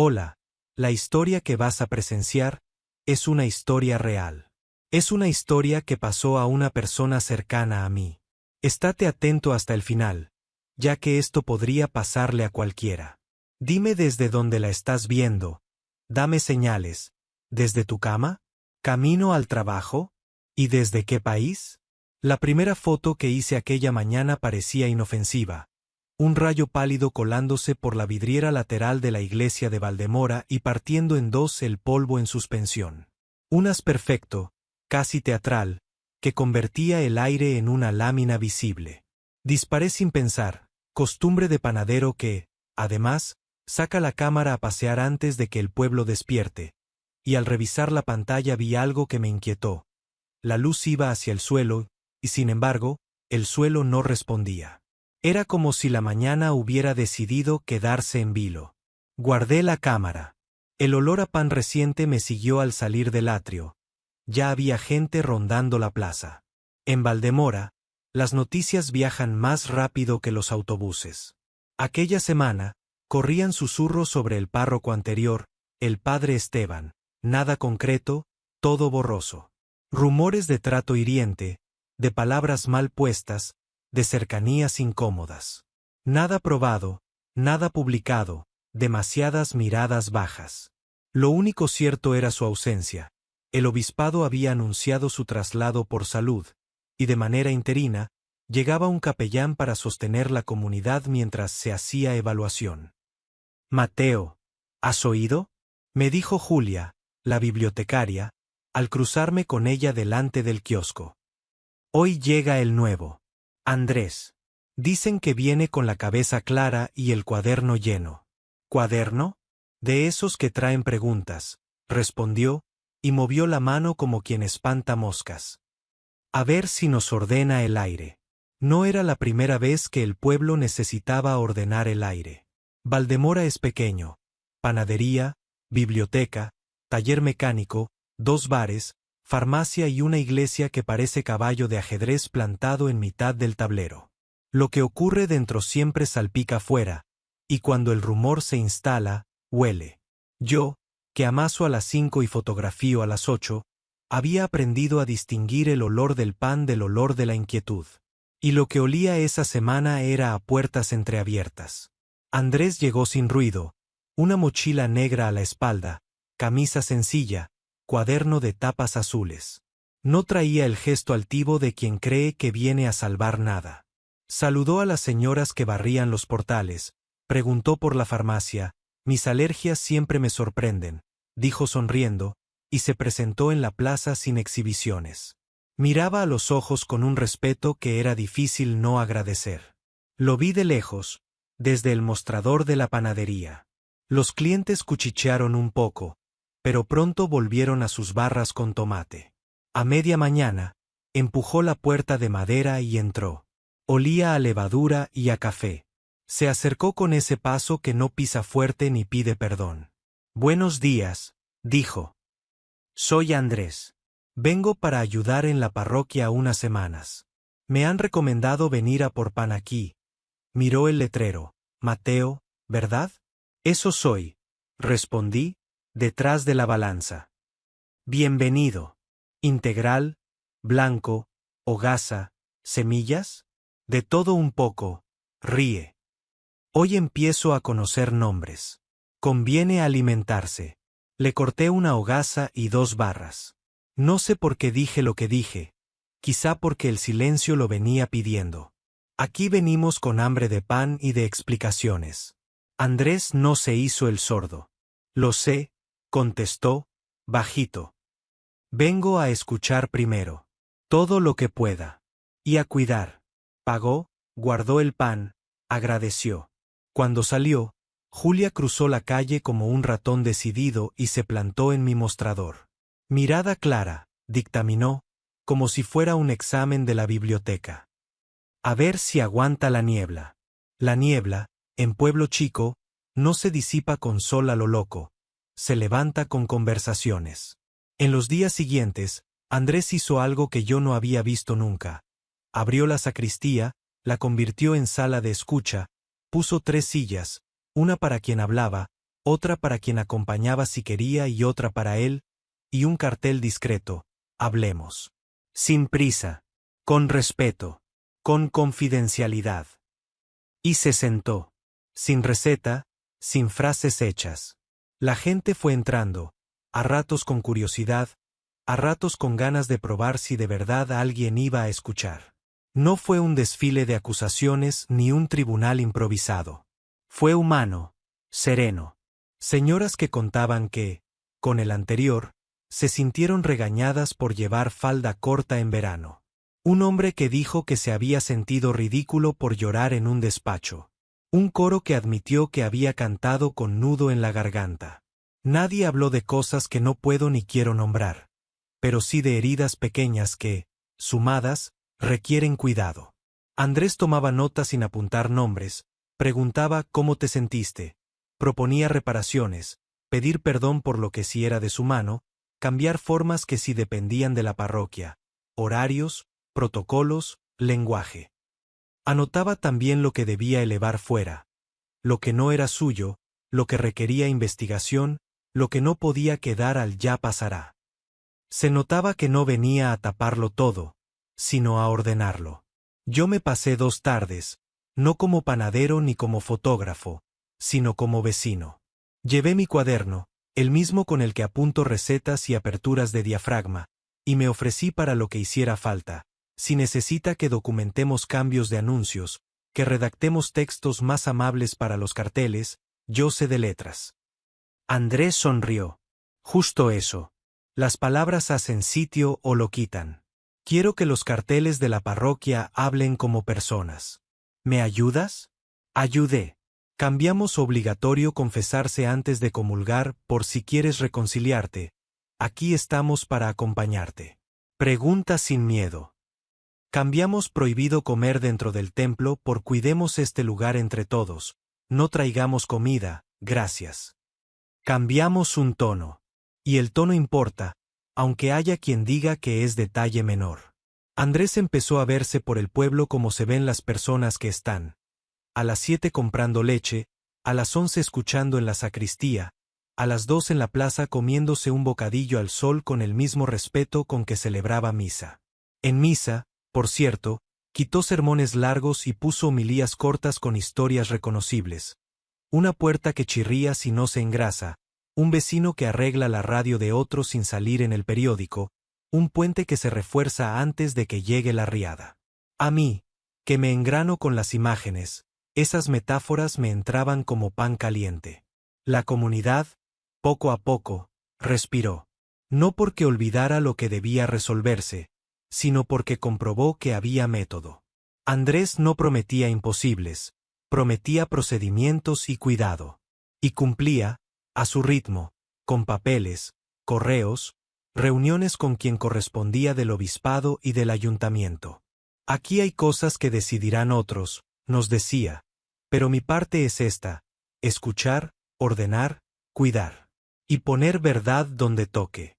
Hola, la historia que vas a presenciar es una historia real. Es una historia que pasó a una persona cercana a mí. Estate atento hasta el final, ya que esto podría pasarle a cualquiera. Dime desde dónde la estás viendo. Dame señales. ¿Desde tu cama? ¿Camino al trabajo? ¿Y desde qué país? La primera foto que hice aquella mañana parecía inofensiva. Un rayo pálido colándose por la vidriera lateral de la iglesia de Valdemora y partiendo en dos el polvo en suspensión. Un haz perfecto, casi teatral, que convertía el aire en una lámina visible. Disparé sin pensar, costumbre de panadero que, además, saca la cámara a pasear antes de que el pueblo despierte, y al revisar la pantalla vi algo que me inquietó. La luz iba hacia el suelo, y sin embargo, el suelo no respondía. Era como si la mañana hubiera decidido quedarse en vilo. Guardé la cámara. El olor a pan reciente me siguió al salir del atrio. Ya había gente rondando la plaza. En Valdemora, las noticias viajan más rápido que los autobuses. Aquella semana, corrían susurros sobre el párroco anterior, el padre Esteban. Nada concreto, todo borroso. Rumores de trato hiriente, de palabras mal puestas, de cercanías incómodas. Nada probado, nada publicado, demasiadas miradas bajas. Lo único cierto era su ausencia. El obispado había anunciado su traslado por salud, y de manera interina, llegaba un capellán para sostener la comunidad mientras se hacía evaluación. Mateo, ¿has oído? Me dijo Julia, la bibliotecaria, al cruzarme con ella delante del kiosco. Hoy llega el nuevo. Andrés. Dicen que viene con la cabeza clara y el cuaderno lleno. ¿Cuaderno? De esos que traen preguntas, respondió, y movió la mano como quien espanta moscas. A ver si nos ordena el aire. No era la primera vez que el pueblo necesitaba ordenar el aire. Valdemora es pequeño. Panadería, biblioteca, taller mecánico, 2 bares, farmacia y una iglesia que parece caballo de ajedrez plantado en mitad del tablero. Lo que ocurre dentro siempre salpica fuera, y cuando el rumor se instala, huele. Yo, que amaso a las 5 y fotografío a las 8, había aprendido a distinguir el olor del pan del olor de la inquietud. Y lo que olía esa semana era a puertas entreabiertas. Andrés llegó sin ruido, una mochila negra a la espalda, camisa sencilla, cuaderno de tapas azules. No traía el gesto altivo de quien cree que viene a salvar nada. Saludó a las señoras que barrían los portales, preguntó por la farmacia. Mis alergias siempre me sorprenden, dijo sonriendo, y se presentó en la plaza sin exhibiciones. Miraba a los ojos con un respeto que era difícil no agradecer. Lo vi de lejos, desde el mostrador de la panadería. Los clientes cuchichearon un poco, pero pronto volvieron a sus barras con tomate. A media mañana, empujó la puerta de madera y entró. Olía a levadura y a café. Se acercó con ese paso que no pisa fuerte ni pide perdón. Buenos días, dijo. Soy Andrés. Vengo para ayudar en la parroquia unas semanas. Me han recomendado venir a por pan aquí. Miró el letrero. Mateo, ¿verdad? Eso soy, respondí, detrás de la balanza. Bienvenido. Integral, blanco, hogaza, semillas, de todo un poco, ríe. Hoy empiezo a conocer nombres. Conviene alimentarse. Le corté una hogaza y 2 barras. No sé por qué dije lo que dije, quizá porque el silencio lo venía pidiendo. Aquí venimos con hambre de pan y de explicaciones. Andrés no se hizo el sordo. Lo sé, contestó, bajito. Vengo a escuchar primero. Todo lo que pueda. Y a cuidar. Pagó, guardó el pan, agradeció. Cuando salió, Julia cruzó la calle como un ratón decidido y se plantó en mi mostrador. Mirada clara, dictaminó, como si fuera un examen de la biblioteca. A ver si aguanta la niebla. La niebla, en pueblo chico, no se disipa con sol a lo loco, se levanta con conversaciones. En los días siguientes, Andrés hizo algo que yo no había visto nunca. Abrió la sacristía, la convirtió en sala de escucha, puso 3 sillas, una para quien hablaba, otra para quien acompañaba si quería y otra para él, y un cartel discreto: hablemos. Sin prisa. Con respeto. Con confidencialidad. Y se sentó. Sin receta, sin frases hechas. La gente fue entrando, a ratos con curiosidad, a ratos con ganas de probar si de verdad alguien iba a escuchar. No fue un desfile de acusaciones ni un tribunal improvisado. Fue humano, sereno. Señoras que contaban que, con el anterior, se sintieron regañadas por llevar falda corta en verano. Un hombre que dijo que se había sentido ridículo por llorar en un despacho. Un coro que admitió que había cantado con nudo en la garganta. Nadie habló de cosas que no puedo ni quiero nombrar, pero sí de heridas pequeñas que, sumadas, requieren cuidado. Andrés tomaba nota sin apuntar nombres, preguntaba cómo te sentiste, proponía reparaciones, pedir perdón por lo que sí era de su mano, cambiar formas que sí dependían de la parroquia, horarios, protocolos, lenguaje. Anotaba también lo que debía elevar fuera, lo que no era suyo, lo que requería investigación, lo que no podía quedar al ya pasará. Se notaba que no venía a taparlo todo, sino a ordenarlo. Yo me pasé 2 tardes, no como panadero ni como fotógrafo, sino como vecino. Llevé mi cuaderno, el mismo con el que apunto recetas y aperturas de diafragma, y me ofrecí para lo que hiciera falta. Si necesita que documentemos cambios de anuncios, que redactemos textos más amables para los carteles, yo sé de letras. Andrés sonrió. Justo eso. Las palabras hacen sitio o lo quitan. Quiero que los carteles de la parroquia hablen como personas. ¿Me ayudas? Ayudé. Cambiamos obligatorio confesarse antes de comulgar por si quieres reconciliarte. Aquí estamos para acompañarte. Pregunta sin miedo. Cambiamos prohibido comer dentro del templo por cuidemos este lugar entre todos. No traigamos comida, gracias. Cambiamos un tono. Y el tono importa, aunque haya quien diga que es detalle menor. Andrés empezó a verse por el pueblo como se ven las personas que están. A las 7 comprando leche, a las 11 escuchando en la sacristía, a las 2 en la plaza comiéndose un bocadillo al sol con el mismo respeto con que celebraba misa. En misa, por cierto, quitó sermones largos y puso homilías cortas con historias reconocibles. Una puerta que chirría si no se engrasa, un vecino que arregla la radio de otro sin salir en el periódico, un puente que se refuerza antes de que llegue la riada. A mí, que me engrano con las imágenes, esas metáforas me entraban como pan caliente. La comunidad, poco a poco, respiró. No porque olvidara lo que debía resolverse, sino porque comprobó que había método. Andrés no prometía imposibles, prometía procedimientos y cuidado. Y cumplía, a su ritmo, con papeles, correos, reuniones con quien correspondía del obispado y del ayuntamiento. Aquí hay cosas que decidirán otros, nos decía, pero mi parte es esta: escuchar, ordenar, cuidar. Y poner verdad donde toque.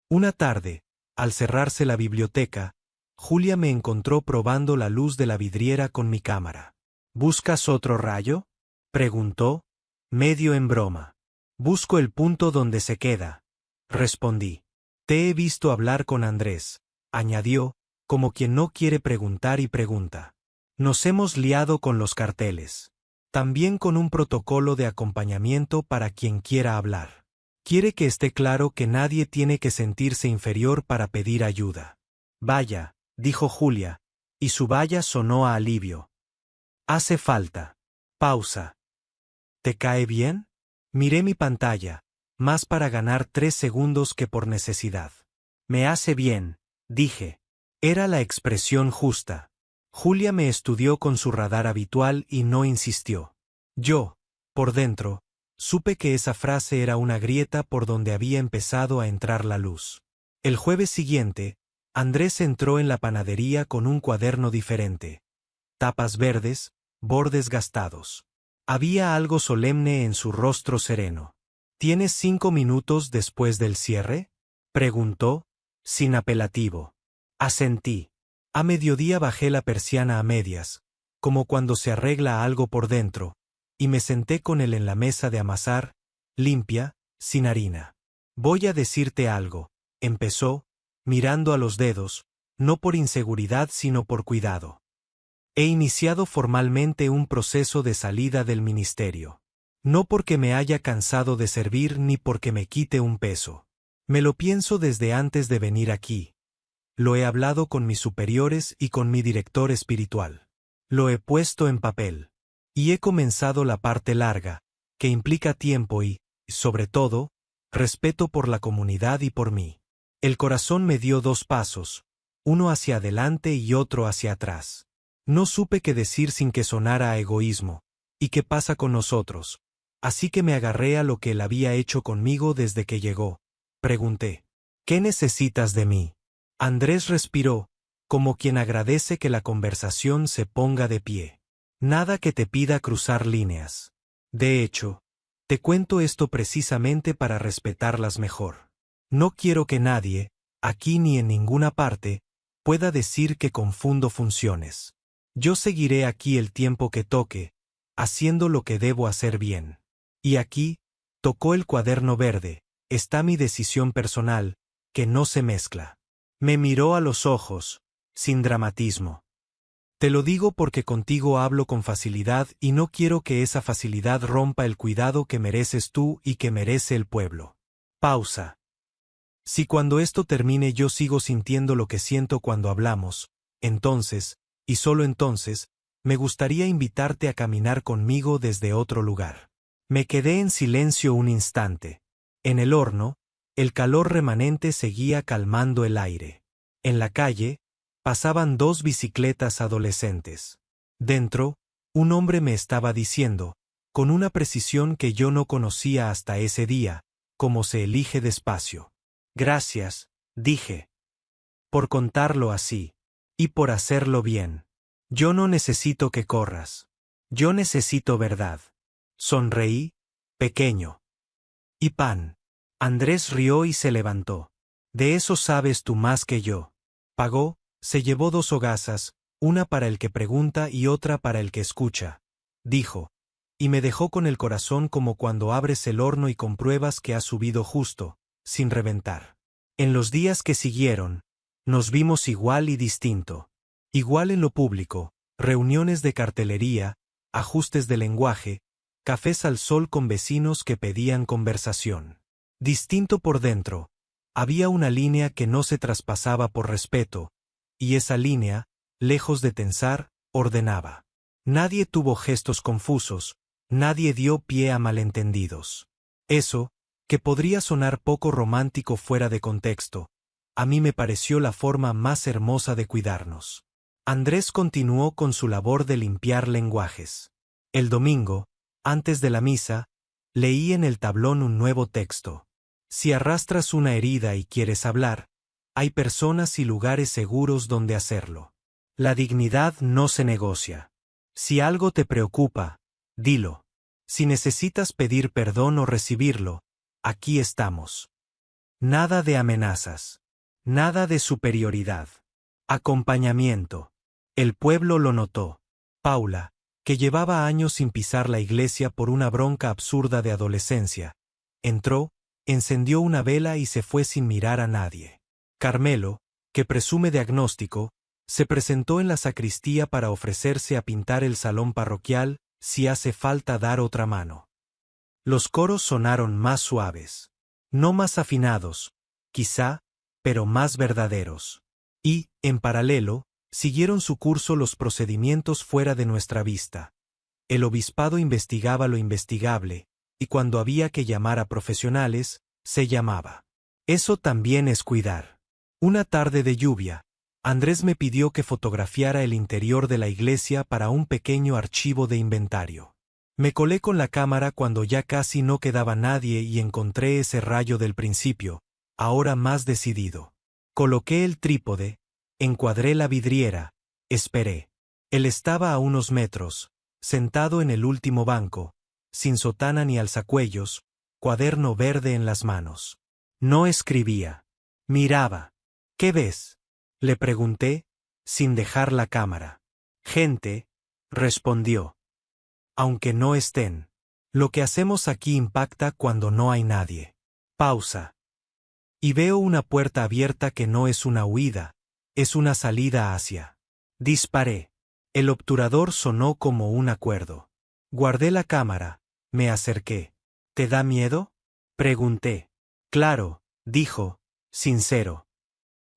Una tarde, al cerrarse la biblioteca, Julia me encontró probando la luz de la vidriera con mi cámara. ¿Buscas otro rayo?, preguntó, medio en broma. Busco el punto donde se queda, respondí. Te he visto hablar con Andrés, añadió, como quien no quiere preguntar y pregunta. Nos hemos liado con los carteles. También con un protocolo de acompañamiento para quien quiera hablar. Quiere que esté claro que nadie tiene que sentirse inferior para pedir ayuda. Vaya, dijo Julia, y su vaya sonó a alivio. Hace falta. Pausa. ¿Te cae bien? Miré mi pantalla, más para ganar 3 segundos que por necesidad. Me hace bien, dije. Era la expresión justa. Julia me estudió con su radar habitual y no insistió. Yo, por dentro, supe que esa frase era una grieta por donde había empezado a entrar la luz. El jueves siguiente, Andrés entró en la panadería con un cuaderno diferente. Tapas verdes, bordes gastados. Había algo solemne en su rostro sereno. ¿Tienes 5 minutos después del cierre?, preguntó, sin apelativo. Asentí. A mediodía bajé la persiana a medias, como cuando se arregla algo por dentro, y me senté con él en la mesa de amasar, limpia, sin harina. Voy a decirte algo, empezó, mirando a los dedos, no por inseguridad sino por cuidado. He iniciado formalmente un proceso de salida del ministerio. No porque me haya cansado de servir ni porque me quite un peso. Me lo pienso desde antes de venir aquí. Lo he hablado con mis superiores y con mi director espiritual. Lo he puesto en papel. Y he comenzado la parte larga, que implica tiempo y, sobre todo, respeto por la comunidad y por mí. El corazón me dio 2 pasos, uno hacia adelante y otro hacia atrás. No supe qué decir sin que sonara a egoísmo. ¿Y qué pasa con nosotros? Así que me agarré a lo que él había hecho conmigo desde que llegó. Pregunté, ¿qué necesitas de mí? Andrés respiró, como quien agradece que la conversación se ponga de pie. Nada que te pida cruzar líneas. De hecho, te cuento esto precisamente para respetarlas mejor. No quiero que nadie, aquí ni en ninguna parte, pueda decir que confundo funciones. Yo seguiré aquí el tiempo que toque, haciendo lo que debo hacer bien. Y aquí, tocó el cuaderno verde, está mi decisión personal, que no se mezcla. Me miró a los ojos, sin dramatismo. Te lo digo porque contigo hablo con facilidad y no quiero que esa facilidad rompa el cuidado que mereces tú y que merece el pueblo. Pausa. Si cuando esto termine yo sigo sintiendo lo que siento cuando hablamos, entonces, y solo entonces, me gustaría invitarte a caminar conmigo desde otro lugar. Me quedé en silencio un instante. En el horno, el calor remanente seguía calmando el aire. En la calle, pasaban 2 bicicletas adolescentes. Dentro, un hombre me estaba diciendo, con una precisión que yo no conocía hasta ese día, cómo se elige despacio. Gracias, dije. Por contarlo así. Y por hacerlo bien. Yo no necesito que corras. Yo necesito verdad. Sonreí, pequeño. Y pan. Andrés rió y se levantó. De eso sabes tú más que yo. Pagó, se llevó 2 hogazas, una para el que pregunta y otra para el que escucha. Dijo. Y me dejó con el corazón como cuando abres el horno y compruebas que ha subido justo, sin reventar. En los días que siguieron, nos vimos igual y distinto. Igual en lo público, reuniones de cartelería, ajustes de lenguaje, cafés al sol con vecinos que pedían conversación. Distinto por dentro, había una línea que no se traspasaba por respeto, y esa línea, lejos de tensar, ordenaba. Nadie tuvo gestos confusos, nadie dio pie a malentendidos. Eso, que podría sonar poco romántico fuera de contexto, a mí me pareció la forma más hermosa de cuidarnos. Andrés continuó con su labor de limpiar lenguajes. El domingo, antes de la misa, leí en el tablón un nuevo texto. Si arrastras una herida y quieres hablar, hay personas y lugares seguros donde hacerlo. La dignidad no se negocia. Si algo te preocupa, dilo. Si necesitas pedir perdón o recibirlo, aquí estamos. Nada de amenazas. Nada de superioridad. Acompañamiento. El pueblo lo notó. Paula, que llevaba años sin pisar la iglesia por una bronca absurda de adolescencia, entró, encendió una vela y se fue sin mirar a nadie. Carmelo, que presume de agnóstico, se presentó en la sacristía para ofrecerse a pintar el salón parroquial, si hace falta dar otra mano. Los coros sonaron más suaves. No más afinados, quizá, pero más verdaderos. Y, en paralelo, siguieron su curso los procedimientos fuera de nuestra vista. El obispado investigaba lo investigable, y cuando había que llamar a profesionales, se llamaba. Eso también es cuidar. Una tarde de lluvia, Andrés me pidió que fotografiara el interior de la iglesia para un pequeño archivo de inventario. Me colé con la cámara cuando ya casi no quedaba nadie y encontré ese rayo del principio, ahora más decidido. Coloqué el trípode, encuadré la vidriera, esperé. Él estaba a unos metros, sentado en el último banco, sin sotana ni alzacuellos, cuaderno verde en las manos. No escribía. Miraba. ¿Qué ves? Le pregunté, sin dejar la cámara. Gente, respondió. Aunque no estén. Lo que hacemos aquí impacta cuando no hay nadie. Pausa. Y veo una puerta abierta que no es una huida, es una salida hacia. Disparé. El obturador sonó como un acuerdo. Guardé la cámara, me acerqué. ¿Te da miedo? Pregunté. Claro, dijo, sincero.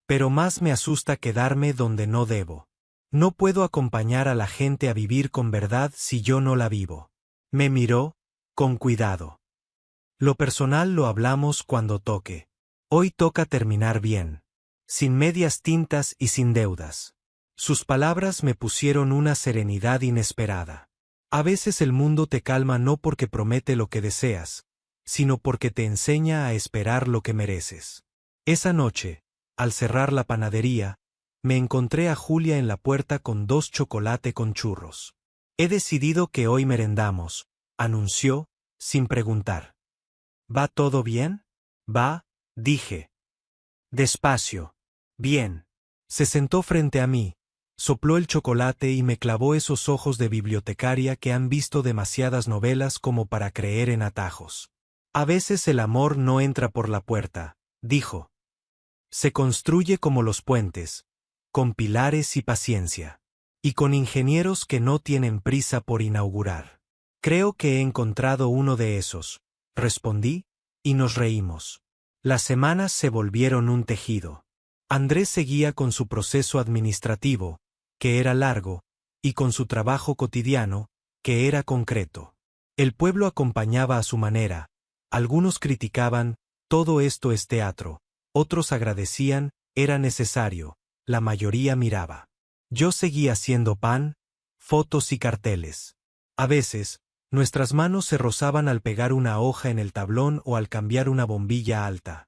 Pero más me asusta quedarme donde no debo. No puedo acompañar a la gente a vivir con verdad si yo no la vivo. Me miró, con cuidado. Lo personal lo hablamos cuando toque. Hoy toca terminar bien. Sin medias tintas y sin deudas. Sus palabras me pusieron una serenidad inesperada. A veces el mundo te calma no porque promete lo que deseas, sino porque te enseña a esperar lo que mereces. Esa noche, al cerrar la panadería, me encontré a Julia en la puerta con 2 chocolate con churros. He decidido que hoy merendamos, anunció, sin preguntar. ¿Va todo bien? Va, dije. Despacio. Bien. Se sentó frente a mí, sopló el chocolate y me clavó esos ojos de bibliotecaria que han visto demasiadas novelas como para creer en atajos. A veces el amor no entra por la puerta, dijo. Se construye como los puentes, con pilares y paciencia. Y con ingenieros que no tienen prisa por inaugurar. Creo que he encontrado uno de esos, respondí, y nos reímos. Las semanas se volvieron un tejido. Andrés seguía con su proceso administrativo, que era largo, y con su trabajo cotidiano, que era concreto. El pueblo acompañaba a su manera. Algunos criticaban, todo esto es teatro. Otros agradecían, era necesario. La mayoría miraba. Yo seguía haciendo pan, fotos y carteles. A veces, nuestras manos se rozaban al pegar una hoja en el tablón o al cambiar una bombilla alta.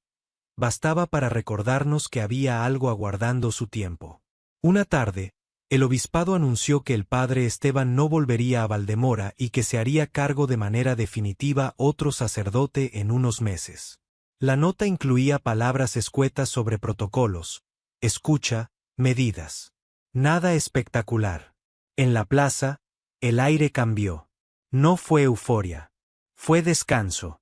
Bastaba para recordarnos que había algo aguardando su tiempo. Una tarde, el obispado anunció que el padre Esteban no volvería a Valdemora y que se haría cargo de manera definitiva otro sacerdote en unos meses. La nota incluía palabras escuetas sobre protocolos, escucha, medidas. Nada espectacular. En la plaza, el aire cambió. No fue euforia. Fue descanso.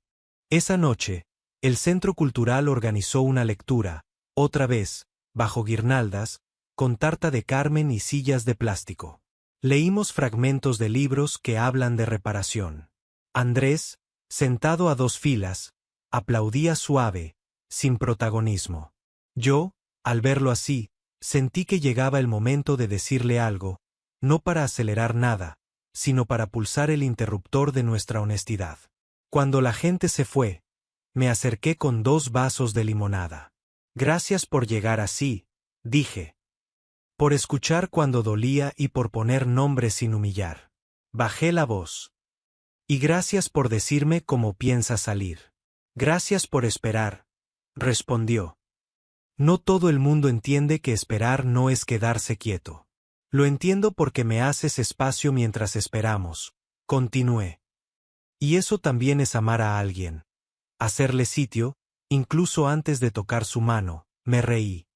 Esa noche, el Centro Cultural organizó una lectura, otra vez, bajo guirnaldas, con tarta de Carmen y sillas de plástico. Leímos fragmentos de libros que hablan de reparación. Andrés, sentado a 2 filas, aplaudía suave, sin protagonismo. Yo, al verlo así, sentí que llegaba el momento de decirle algo, no para acelerar nada, sino para pulsar el interruptor de nuestra honestidad. Cuando la gente se fue, me acerqué con 2 vasos de limonada. Gracias por llegar así, dije. Por escuchar cuando dolía y por poner nombres sin humillar. Bajé la voz. Y gracias por decirme cómo piensas salir. Gracias por esperar, respondió. No todo el mundo entiende que esperar no es quedarse quieto. Lo entiendo porque me haces espacio mientras esperamos, continué. Y eso también es amar a alguien. Hacerle sitio, incluso antes de tocar su mano, me reí.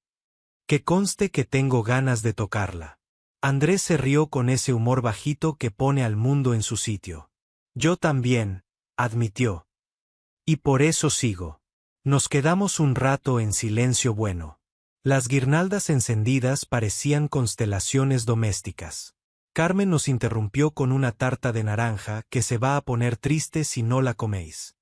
Que conste que tengo ganas de tocarla. Andrés se rió con ese humor bajito que pone al mundo en su sitio. Yo también, admitió. Y por eso sigo. Nos quedamos un rato en silencio bueno. Las guirnaldas encendidas parecían constelaciones domésticas. Carmen nos interrumpió con una tarta de naranja que se va a poner triste si no la coméis.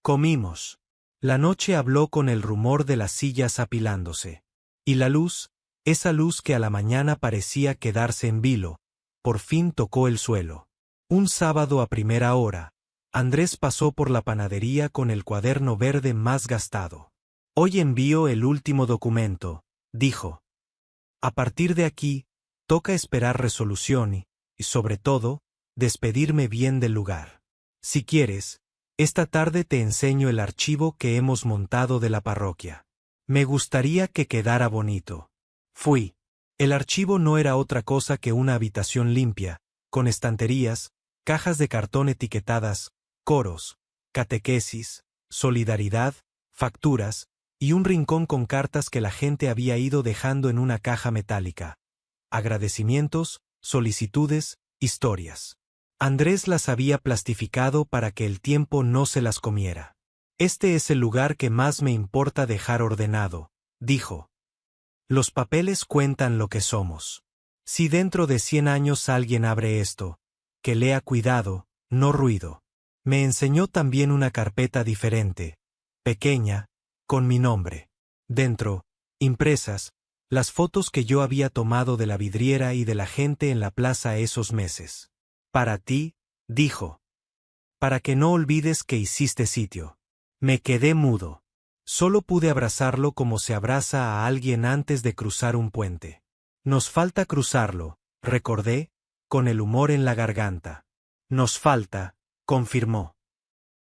Comimos. La noche habló con el rumor de las sillas apilándose. Y la luz, esa luz que a la mañana parecía quedarse en vilo, por fin tocó el suelo. Un sábado a primera hora, Andrés pasó por la panadería con el cuaderno verde más gastado. Hoy envío el último documento, dijo. A partir de aquí, toca esperar resolución y, sobre todo, despedirme bien del lugar. Si quieres, esta tarde te enseño el archivo que hemos montado de la parroquia. Me gustaría que quedara bonito. Fui. El archivo no era otra cosa que una habitación limpia, con estanterías, cajas de cartón etiquetadas, coros, catequesis, solidaridad, facturas, y un rincón con cartas que la gente había ido dejando en una caja metálica. Agradecimientos, solicitudes, historias. Andrés las había plastificado para que el tiempo no se las comiera. Este es el lugar que más me importa dejar ordenado, dijo. Los papeles cuentan lo que somos. Si dentro de 100 años alguien abre esto, que lea cuidado, no ruido. Me enseñó también una carpeta diferente, pequeña, con mi nombre. Dentro, impresas, las fotos que yo había tomado de la vidriera y de la gente en la plaza esos meses. Para ti, dijo. Para que no olvides que hiciste sitio. Me quedé mudo. Solo pude abrazarlo como se abraza a alguien antes de cruzar un puente. Nos falta cruzarlo, recordé, con el humor en la garganta. Nos falta, confirmó.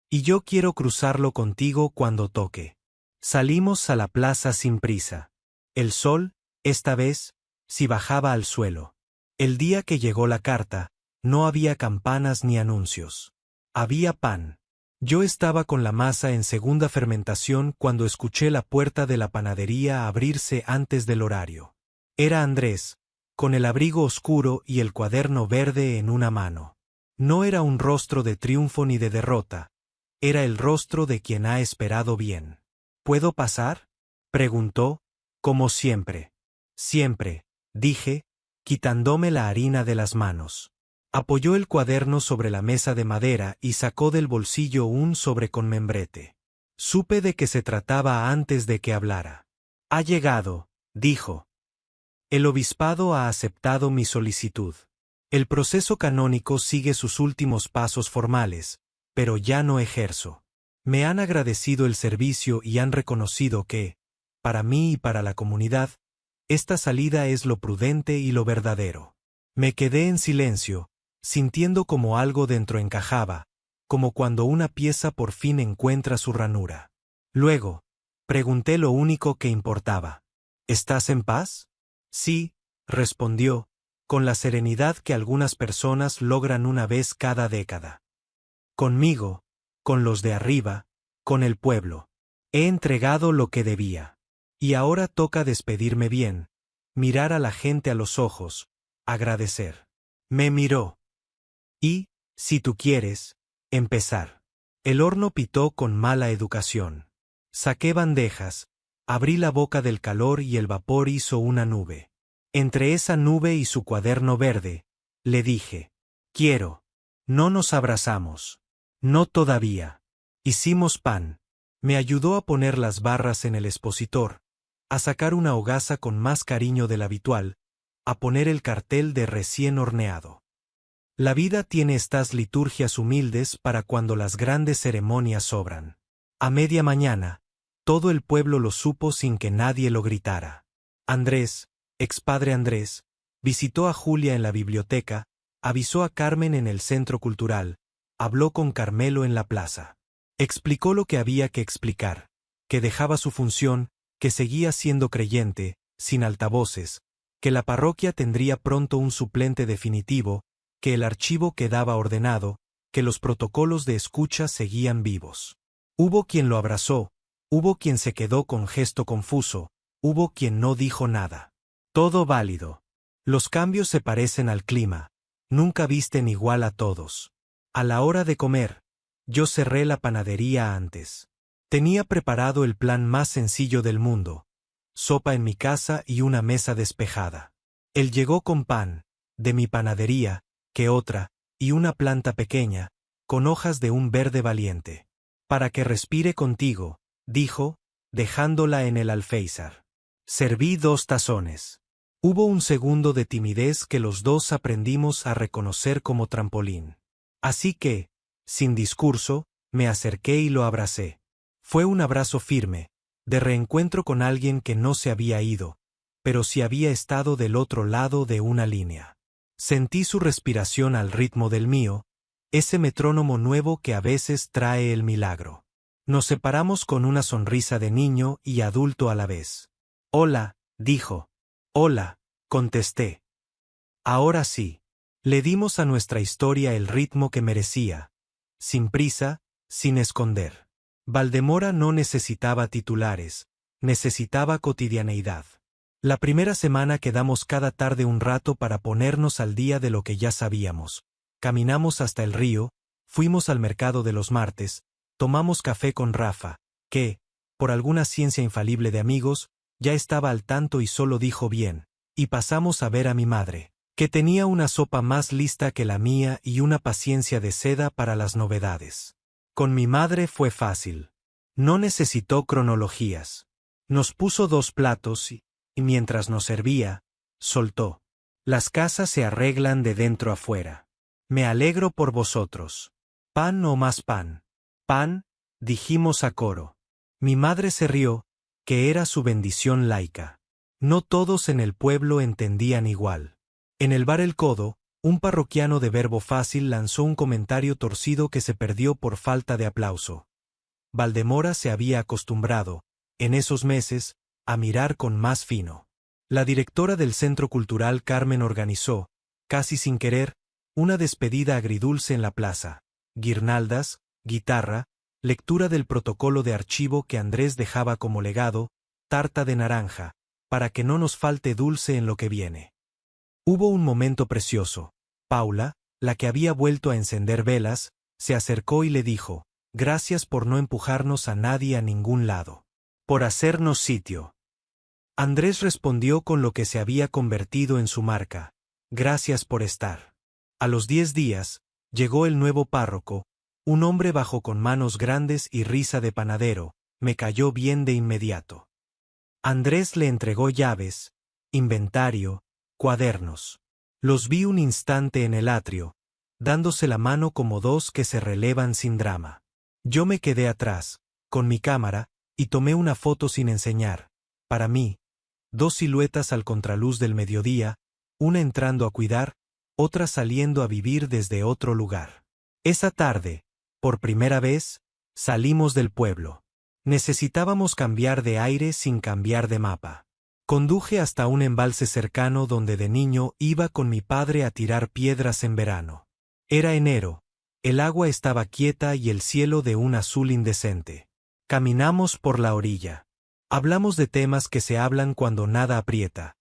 Y yo quiero cruzarlo contigo cuando toque. Salimos a la plaza sin prisa. El sol, esta vez, sí bajaba al suelo. El día que llegó la carta, no había campanas ni anuncios. Había pan. Yo estaba con la masa en segunda fermentación cuando escuché la puerta de la panadería abrirse antes del horario. Era Andrés, con el abrigo oscuro y el cuaderno verde en una mano. No era un rostro de triunfo ni de derrota. Era el rostro de quien ha esperado bien. ¿Puedo pasar?, preguntó, como siempre. Siempre, dije, quitándome la harina de las manos. Apoyó el cuaderno sobre la mesa de madera y sacó del bolsillo un sobre con membrete. Supe de qué se trataba antes de que hablara. Ha llegado, dijo. El obispado ha aceptado mi solicitud. El proceso canónico sigue sus últimos pasos formales, pero ya no ejerzo. Me han agradecido el servicio y han reconocido que, para mí y para la comunidad, esta salida es lo prudente y lo verdadero. Me quedé en silencio, sintiendo como algo dentro encajaba, como cuando una pieza por fin encuentra su ranura. Luego, pregunté lo único que importaba. ¿Estás en paz? Sí, respondió, con la serenidad que algunas personas logran una vez cada década. Conmigo, con los de arriba, con el pueblo. He entregado lo que debía. Y ahora toca despedirme bien, mirar a la gente a los ojos, agradecer. Me miró. Y, si tú quieres, empezar. El horno pitó con mala educación. Saqué bandejas, abrí la boca del calor y el vapor hizo una nube. Entre esa nube y su cuaderno verde, le dije, quiero. No nos abrazamos. No todavía. Hicimos pan. Me ayudó a poner las barras en el expositor, a sacar una hogaza con más cariño del habitual, a poner el cartel de recién horneado. La vida tiene estas liturgias humildes para cuando las grandes ceremonias sobran. A media mañana, todo el pueblo lo supo sin que nadie lo gritara. Andrés, expadre Andrés, visitó a Julia en la biblioteca, avisó a Carmen en el centro cultural, habló con Carmelo en la plaza. Explicó lo que había que explicar, que dejaba su función, que seguía siendo creyente, sin altavoces, que la parroquia tendría pronto un suplente definitivo, que el archivo quedaba ordenado, que los protocolos de escucha seguían vivos. Hubo quien lo abrazó, hubo quien se quedó con gesto confuso, hubo quien no dijo nada. Todo válido. Los cambios se parecen al clima, nunca visten igual a todos. A la hora de comer, yo cerré la panadería antes. Tenía preparado el plan más sencillo del mundo, sopa en mi casa y una mesa despejada. Él llegó con pan, de mi panadería, que otra, y una planta pequeña, con hojas de un verde valiente. Para que respire contigo, dijo, dejándola en el alféizar. Serví 2 tazones. Hubo un segundo de timidez que los dos aprendimos a reconocer como trampolín. Así que, sin discurso, me acerqué y lo abracé. Fue un abrazo firme, de reencuentro con alguien que no se había ido, pero sí había estado del otro lado de una línea. Sentí su respiración al ritmo del mío, ese metrónomo nuevo que a veces trae el milagro. Nos separamos con una sonrisa de niño y adulto a la vez. Hola, dijo. Hola, contesté. Ahora sí. Le dimos a nuestra historia el ritmo que merecía, sin prisa, sin esconder. Valdemora no necesitaba titulares, necesitaba cotidianeidad. La primera semana quedamos cada tarde un rato para ponernos al día de lo que ya sabíamos. Caminamos hasta el río, fuimos al mercado de los martes, tomamos café con Rafa, que, por alguna ciencia infalible de amigos, ya estaba al tanto y solo dijo bien, y pasamos a ver a mi madre, que tenía una sopa más lista que la mía y una paciencia de seda para las novedades. Con mi madre fue fácil. No necesitó cronologías. Nos puso 2 platos y mientras nos servía, soltó. Las casas se arreglan de dentro afuera. Me alegro por vosotros. ¿Pan o más pan? Pan, dijimos a coro. Mi madre se rió, que era su bendición laica. No todos en el pueblo entendían igual. En el bar El Codo, un parroquiano de verbo fácil lanzó un comentario torcido que se perdió por falta de aplauso. Valdemora se había acostumbrado, en esos meses, a mirar con más fino. La directora del Centro Cultural Carmen organizó, casi sin querer, una despedida agridulce en la plaza. Guirnaldas, guitarra, lectura del protocolo de archivo que Andrés dejaba como legado, tarta de naranja, para que no nos falte dulce en lo que viene. Hubo un momento precioso. Paula, la que había vuelto a encender velas, se acercó y le dijo, gracias por no empujarnos a nadie a ningún lado. Por hacernos sitio. Andrés respondió con lo que se había convertido en su marca, gracias por estar. A los 10 días, llegó el nuevo párroco, un hombre bajo con manos grandes y risa de panadero, me cayó bien de inmediato. Andrés le entregó llaves, inventario, cuadernos. Los vi un instante en el atrio, dándose la mano como 2 que se relevan sin drama. Yo me quedé atrás, con mi cámara, y tomé una foto sin enseñar. Para mí, 2 siluetas al contraluz del mediodía, una entrando a cuidar, otra saliendo a vivir desde otro lugar. Esa tarde, por primera vez, salimos del pueblo. Necesitábamos cambiar de aire sin cambiar de mapa. Conduje hasta un embalse cercano donde de niño iba con mi padre a tirar piedras en verano. Era enero, el agua estaba quieta y el cielo de un azul indecente. Caminamos por la orilla. Hablamos de temas que se hablan cuando nada aprieta.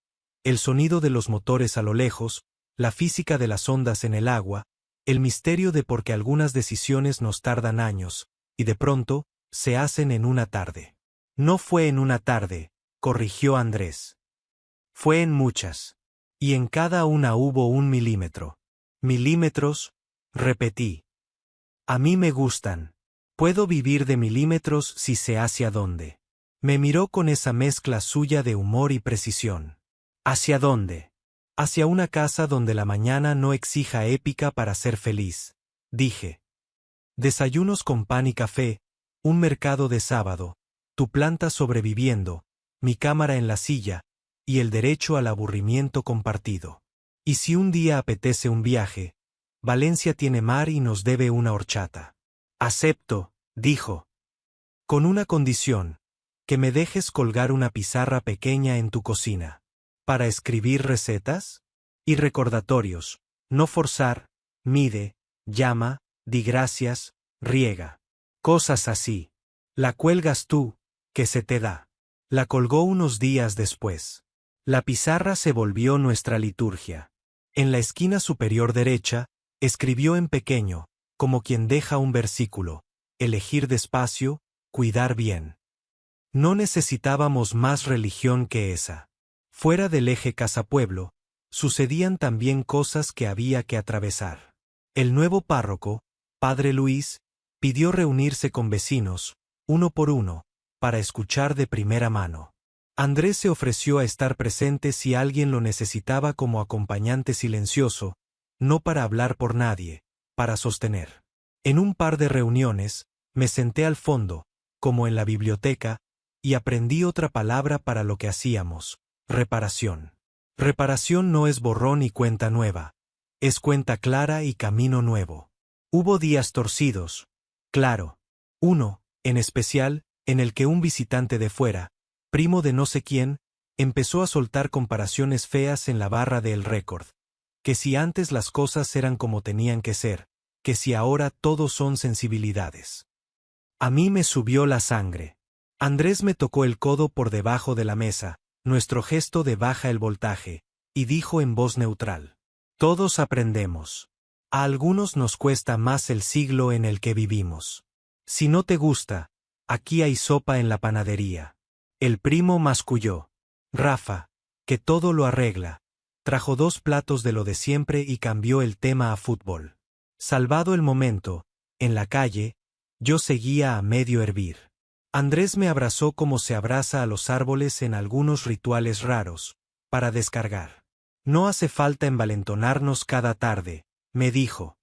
El sonido de los motores a lo lejos, la física de las ondas en el agua, el misterio de por qué algunas decisiones nos tardan años, y de pronto, se hacen en una tarde. No fue en una tarde, corrigió Andrés. Fue en muchas. Y en cada una hubo 1 milímetro. Milímetros, repetí. A mí me gustan. Puedo vivir de milímetros si sé hacia dónde. Me miró con esa mezcla suya de humor y precisión. ¿Hacia dónde? Hacia una casa donde la mañana no exija épica para ser feliz, dije. Desayunos con pan y café, un mercado de sábado, tu planta sobreviviendo, mi cámara en la silla, y el derecho al aburrimiento compartido. Y si un día apetece un viaje, Valencia tiene mar y nos debe una horchata. Acepto, dijo. Con una condición, que me dejes colgar una pizarra pequeña en tu cocina. ¿Para escribir recetas? Y recordatorios, no forzar, mide, llama, di gracias, riega. Cosas así. La cuelgas tú, que se te da. La colgó unos días después. La pizarra se volvió nuestra liturgia. En la esquina superior derecha, escribió en pequeño, como quien deja un versículo, elegir despacio, cuidar bien. No necesitábamos más religión que esa. Fuera del eje casa-pueblo, sucedían también cosas que había que atravesar. El nuevo párroco, padre Luis, pidió reunirse con vecinos, uno por uno, para escuchar de primera mano. Andrés se ofreció a estar presente si alguien lo necesitaba como acompañante silencioso, no para hablar por nadie, para sostener. En un par de reuniones, me senté al fondo, como en la biblioteca, y aprendí otra palabra para lo que hacíamos, reparación. Reparación no es borrón y cuenta nueva, es cuenta clara y camino nuevo. Hubo días torcidos, claro. Uno, en especial, en el que un visitante de fuera, primo de no sé quién, empezó a soltar comparaciones feas en la barra de El Récord. Que si antes las cosas eran como tenían que ser, que si ahora todo son sensibilidades. A mí me subió la sangre. Andrés me tocó el codo por debajo de la mesa, nuestro gesto de baja el voltaje, y dijo en voz neutral. Todos aprendemos. A algunos nos cuesta más el siglo en el que vivimos. Si no te gusta, aquí hay sopa en la panadería. El primo masculló. Rafa, que todo lo arregla, trajo 2 platos de lo de siempre y cambió el tema a fútbol. Salvado el momento, en la calle, yo seguía a medio hervir. Andrés me abrazó como se abraza a los árboles en algunos rituales raros, para descargar. No hace falta envalentonarnos cada tarde, me dijo.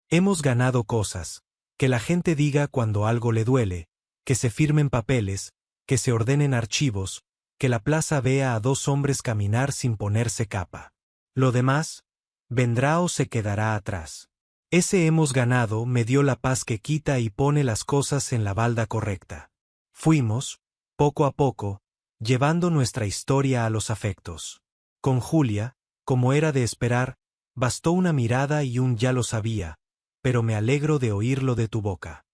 Hemos ganado cosas. Que la gente diga cuando algo le duele, que se firmen papeles, que se ordenen archivos, que la plaza vea a 2 hombres caminar sin ponerse capa. Lo demás, vendrá o se quedará atrás. Ese hemos ganado me dio la paz que quita y pone las cosas en la balda correcta. Fuimos, poco a poco, llevando nuestra historia a los afectos. Con Julia, como era de esperar, bastó una mirada y un ya lo sabía, pero me alegro de oírlo de tu boca.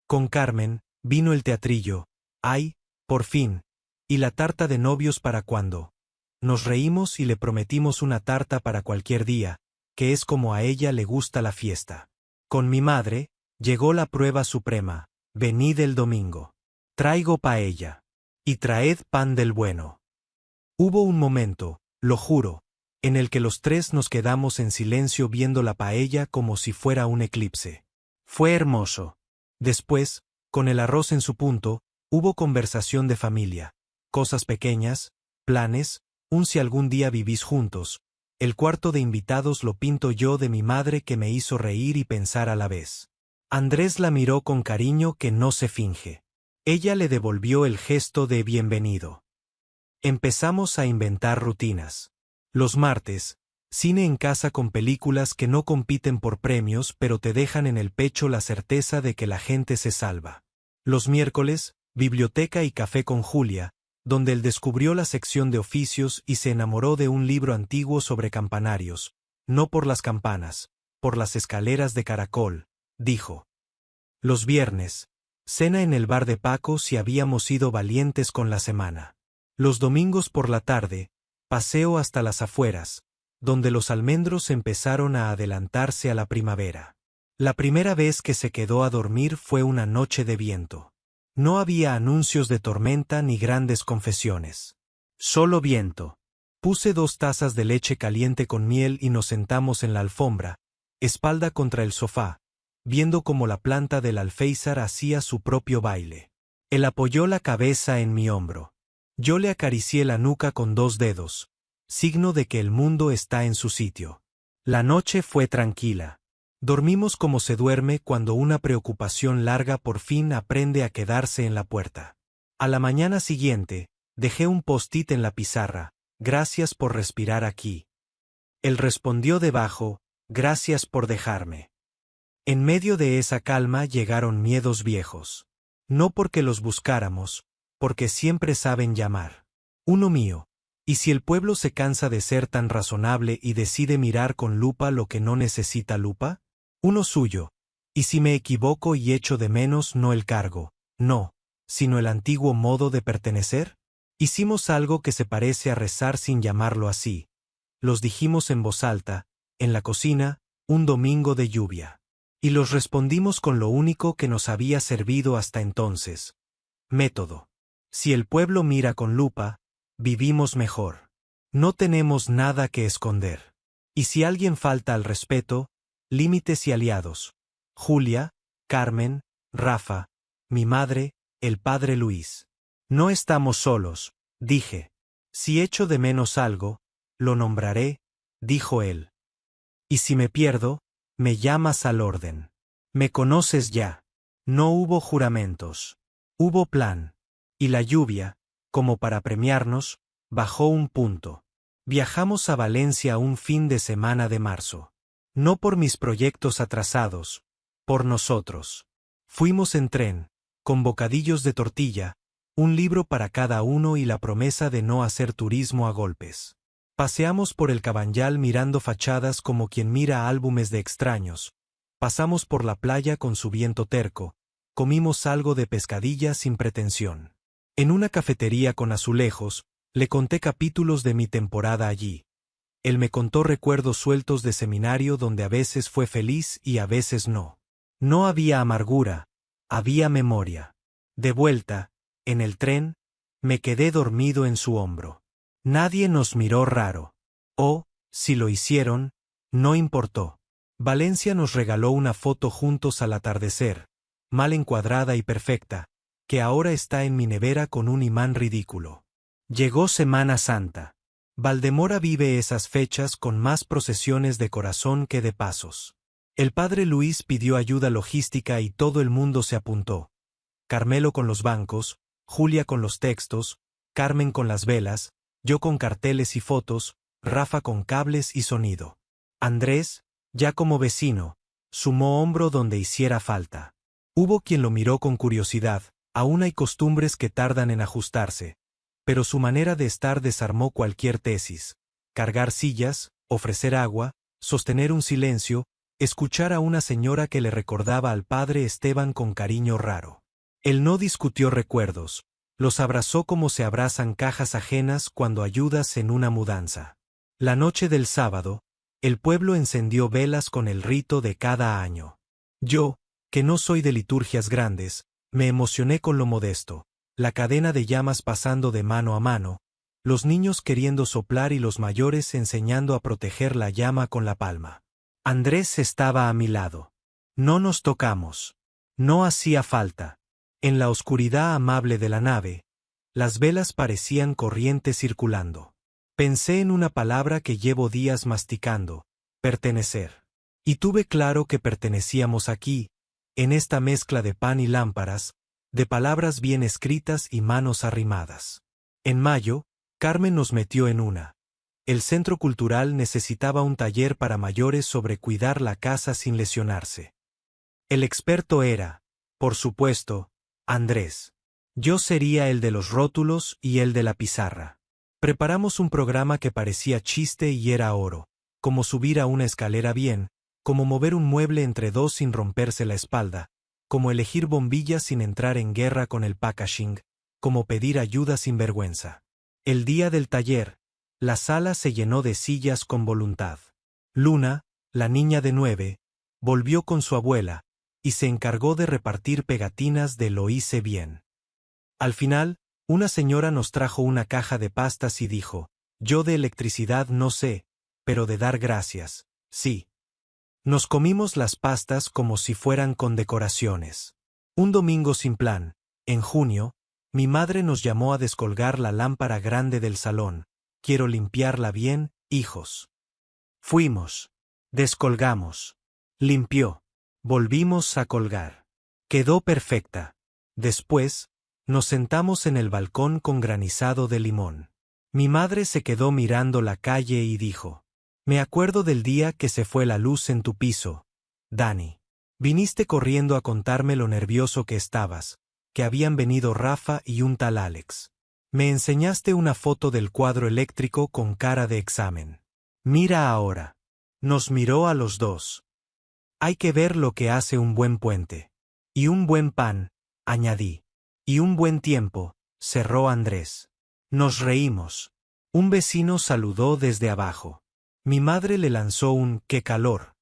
Con Carmen, vino el teatrillo, ay, por fin, y la tarta de novios para cuando. Nos reímos y le prometimos una tarta para cualquier día, que es como a ella le gusta la fiesta. Con mi madre, llegó la prueba suprema, venid el domingo. Traigo paella. Y traed pan del bueno. Hubo un momento, lo juro, en el que los 3 nos quedamos en silencio viendo la paella como si fuera un eclipse. Fue hermoso. Después, con el arroz en su punto, hubo conversación de familia, cosas pequeñas, planes, un si algún día vivís juntos. El cuarto de invitados lo pinto yo de mi madre que me hizo reír y pensar a la vez. Andrés la miró con cariño que no se finge. Ella le devolvió el gesto de bienvenido. Empezamos a inventar rutinas. Los martes, cine en casa con películas que no compiten por premios pero te dejan en el pecho la certeza de que la gente se salva. Los miércoles, biblioteca y café con Julia, donde él descubrió la sección de oficios y se enamoró de un libro antiguo sobre campanarios, no por las campanas, por las escaleras de caracol, dijo. Los viernes, cena en el bar de Paco si habíamos sido valientes con la semana. Los domingos por la tarde, paseo hasta las afueras, donde los almendros empezaron a adelantarse a la primavera. La primera vez que se quedó a dormir fue una noche de viento. No había anuncios de tormenta ni grandes confesiones. Solo viento. Puse 2 tazas de leche caliente con miel y nos sentamos en la alfombra, espalda contra el sofá, viendo cómo la planta del alféizar hacía su propio baile. Él apoyó la cabeza en mi hombro. Yo le acaricié la nuca con 2 dedos, signo de que el mundo está en su sitio. La noche fue tranquila. Dormimos como se duerme cuando una preocupación larga por fin aprende a quedarse en la puerta. A la mañana siguiente, dejé un post-it en la pizarra, gracias por respirar aquí. Él respondió debajo, gracias por dejarme. En medio de esa calma llegaron miedos viejos. No porque los buscáramos, porque siempre saben llamar. Uno mío. ¿Y si el pueblo se cansa de ser tan razonable y decide mirar con lupa lo que no necesita lupa? Uno suyo. ¿Y si me equivoco y echo de menos no el cargo, no, sino el antiguo modo de pertenecer? Hicimos algo que se parece a rezar sin llamarlo así. Los dijimos en voz alta, en la cocina, un domingo de lluvia. Y los respondimos con lo único que nos había servido hasta entonces. Método. Si el pueblo mira con lupa, vivimos mejor. No tenemos nada que esconder. Y si alguien falta al respeto, límites y aliados. Julia, Carmen, Rafa, mi madre, el padre Luis. No estamos solos, dije. Si echo de menos algo, lo nombraré, dijo él. Y si me pierdo, me llamas al orden. Me conoces ya. No hubo juramentos. Hubo plan. Y la lluvia, como para premiarnos, bajó un punto. Viajamos a Valencia un fin de semana de marzo. No por mis proyectos atrasados, por nosotros. Fuimos en tren, con bocadillos de tortilla, un libro para cada uno y la promesa de no hacer turismo a golpes. Paseamos por el Cabanyal mirando fachadas como quien mira álbumes de extraños. Pasamos por la playa con su viento terco, comimos algo de pescadilla sin pretensión. En una cafetería con azulejos, le conté capítulos de mi temporada allí. Él me contó recuerdos sueltos de seminario donde a veces fue feliz y a veces no. No había amargura, había memoria. De vuelta, en el tren, me quedé dormido en su hombro. Nadie nos miró raro. O, si lo hicieron, no importó. Valencia nos regaló una foto juntos al atardecer, mal encuadrada y perfecta, que ahora está en mi nevera con un imán ridículo. Llegó Semana Santa. Valdemora vive esas fechas con más procesiones de corazón que de pasos. El padre Luis pidió ayuda logística y todo el mundo se apuntó. Carmelo con los bancos, Julia con los textos, Carmen con las velas, yo con carteles y fotos, Rafa con cables y sonido. Andrés, ya como vecino, sumó hombro donde hiciera falta. Hubo quien lo miró con curiosidad, aún hay costumbres que tardan en ajustarse, pero su manera de estar desarmó cualquier tesis. Cargar sillas, ofrecer agua, sostener un silencio, escuchar a una señora que le recordaba al padre Esteban con cariño raro. Él no discutió recuerdos, los abrazó como se abrazan cajas ajenas cuando ayudas en una mudanza. La noche del sábado, el pueblo encendió velas con el rito de cada año. Yo, que no soy de liturgias grandes, me emocioné con lo modesto, la cadena de llamas pasando de mano a mano, los niños queriendo soplar y los mayores enseñando a proteger la llama con la palma. Andrés estaba a mi lado. No nos tocamos. No hacía falta. En la oscuridad amable de la nave, las velas parecían corrientes circulando. Pensé en una palabra que llevo días masticando: pertenecer. Y tuve claro que pertenecíamos aquí, en esta mezcla de pan y lámparas, de palabras bien escritas y manos arrimadas. En mayo, Carmen nos metió en una. El centro cultural necesitaba un taller para mayores sobre cuidar la casa sin lesionarse. El experto era, por supuesto, Andrés. Yo sería el de los rótulos y el de la pizarra. Preparamos un programa que parecía chiste y era oro, como subir a una escalera bien, como mover un mueble entre dos sin romperse la espalda, como elegir bombillas sin entrar en guerra con el packaging, como pedir ayuda sin vergüenza. El día del taller, la sala se llenó de sillas con voluntad. Luna, la niña de 9, volvió con su abuela, y se encargó de repartir pegatinas de "lo hice bien". Al final, una señora nos trajo una caja de pastas y dijo: yo de electricidad no sé, pero de dar gracias, sí. Nos comimos las pastas como si fueran condecoraciones. Un domingo sin plan, en junio, mi madre nos llamó a descolgar la lámpara grande del salón. Quiero limpiarla bien, hijos. Fuimos. Descolgamos. Limpió. Volvimos a colgar. Quedó perfecta. Después, nos sentamos en el balcón con granizado de limón. Mi madre se quedó mirando la calle y dijo: me acuerdo del día que se fue la luz en tu piso, Dani. Viniste corriendo a contarme lo nervioso que estabas, que habían venido Rafa y un tal Alex. Me enseñaste una foto del cuadro eléctrico con cara de examen. Mira ahora. Nos miró a los dos. Hay que ver lo que hace un buen puente. Y un buen pan, añadí. Y un buen tiempo, cerró Andrés. Nos reímos. Un vecino saludó desde abajo. Mi madre le lanzó un "qué calor",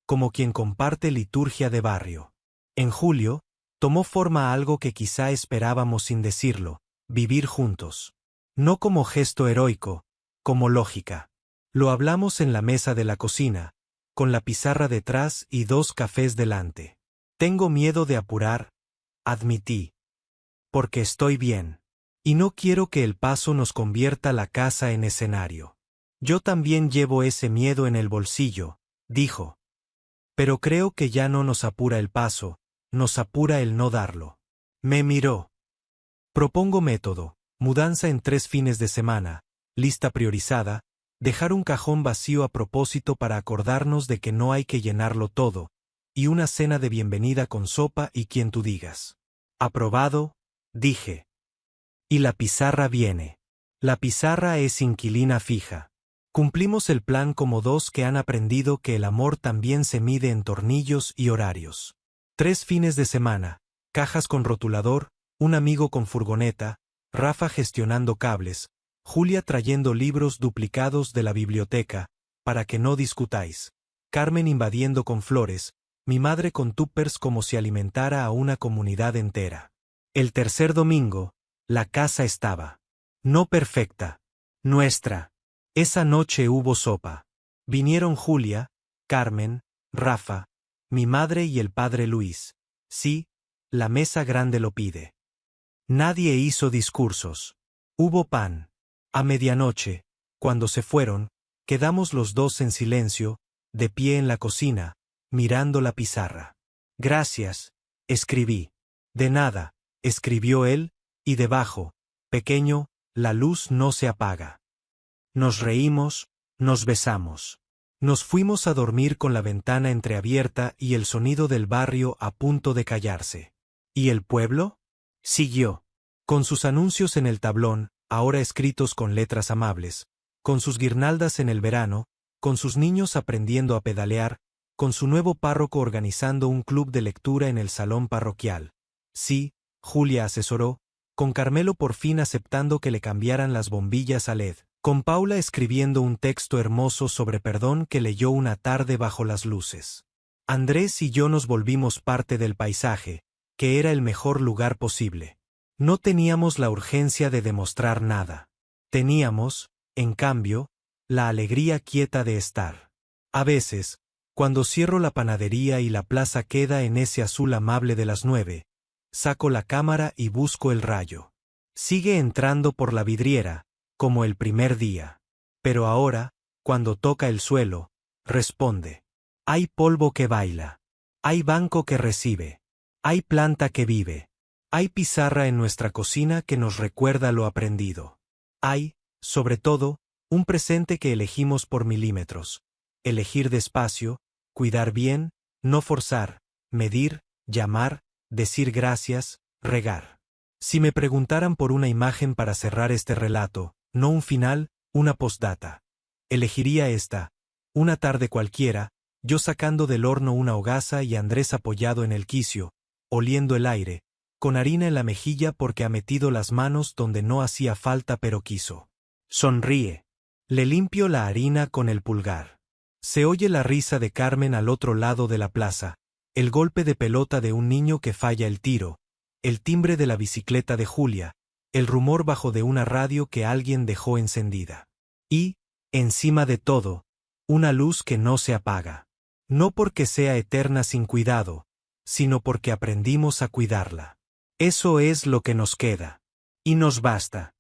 como quien comparte liturgia de barrio. En julio, tomó forma algo que quizá esperábamos sin decirlo: vivir juntos. No como gesto heroico, como lógica. Lo hablamos en la mesa de la cocina, con la pizarra detrás y 2 cafés delante. Tengo miedo de apurar, admití. Porque estoy bien. Y no quiero que el paso nos convierta la casa en escenario. Yo también llevo ese miedo en el bolsillo, dijo. Pero creo que ya no nos apura el paso, nos apura el no darlo. Me miró. Propongo método: mudanza en 3 fines de semana, lista priorizada, dejar un cajón vacío a propósito para acordarnos de que no hay que llenarlo todo, y una cena de bienvenida con sopa y quien tú digas. Aprobado, dije. Y la pizarra viene. La pizarra es inquilina fija. Cumplimos el plan como dos que han aprendido que el amor también se mide en tornillos y horarios. 3 fines de semana, cajas con rotulador, un amigo con furgoneta, Rafa gestionando cables, Julia trayendo libros duplicados de la biblioteca, para que no discutáis. Carmen invadiendo con flores, mi madre con tuppers como si alimentara a una comunidad entera. El tercer domingo, la casa estaba. No perfecta. Nuestra. Esa noche hubo sopa. Vinieron Julia, Carmen, Rafa, mi madre y el padre Luis. Sí, la mesa grande lo pide. Nadie hizo discursos. Hubo pan. A medianoche, cuando se fueron, quedamos los dos en silencio, de pie en la cocina, mirando la pizarra. Gracias, escribí. De nada, escribió él, y debajo, pequeño, la luz no se apaga. Nos reímos, nos besamos. Nos fuimos a dormir con la ventana entreabierta y el sonido del barrio a punto de callarse. ¿Y el pueblo? Siguió. Con sus anuncios en el tablón, ahora escritos con letras amables, con sus guirnaldas en el verano, con sus niños aprendiendo a pedalear, con su nuevo párroco organizando un club de lectura en el salón parroquial. Sí, Julia asesoró, con Carmelo por fin aceptando que le cambiaran las bombillas a LED, con Paula escribiendo un texto hermoso sobre perdón que leyó una tarde bajo las luces. Andrés y yo nos volvimos parte del paisaje, que era el mejor lugar posible. No teníamos la urgencia de demostrar nada. Teníamos, en cambio, la alegría quieta de estar. A veces, cuando cierro la panadería y la plaza queda en ese azul amable de las 9, saco la cámara y busco el rayo. Sigue entrando por la vidriera, como el primer día. Pero ahora, cuando toca el suelo, responde. Hay polvo que baila. Hay banco que recibe. Hay planta que vive. Hay pizarra en nuestra cocina que nos recuerda lo aprendido. Hay, sobre todo, un presente que elegimos por milímetros. Elegir despacio, cuidar bien, no forzar, medir, llamar, decir gracias, regar. Si me preguntaran por una imagen para cerrar este relato, no un final, una postdata. Elegiría esta. Una tarde cualquiera, yo sacando del horno una hogaza y Andrés apoyado en el quicio, oliendo el aire, con harina en la mejilla porque ha metido las manos donde no hacía falta pero quiso. Sonríe. Le limpio la harina con el pulgar. Se oye la risa de Carmen al otro lado de la plaza, el golpe de pelota de un niño que falla el tiro, el timbre de la bicicleta de Julia, el rumor bajo de una radio que alguien dejó encendida. Y, encima de todo, una luz que no se apaga. No porque sea eterna sin cuidado, sino porque aprendimos a cuidarla. Eso es lo que nos queda. Y nos basta.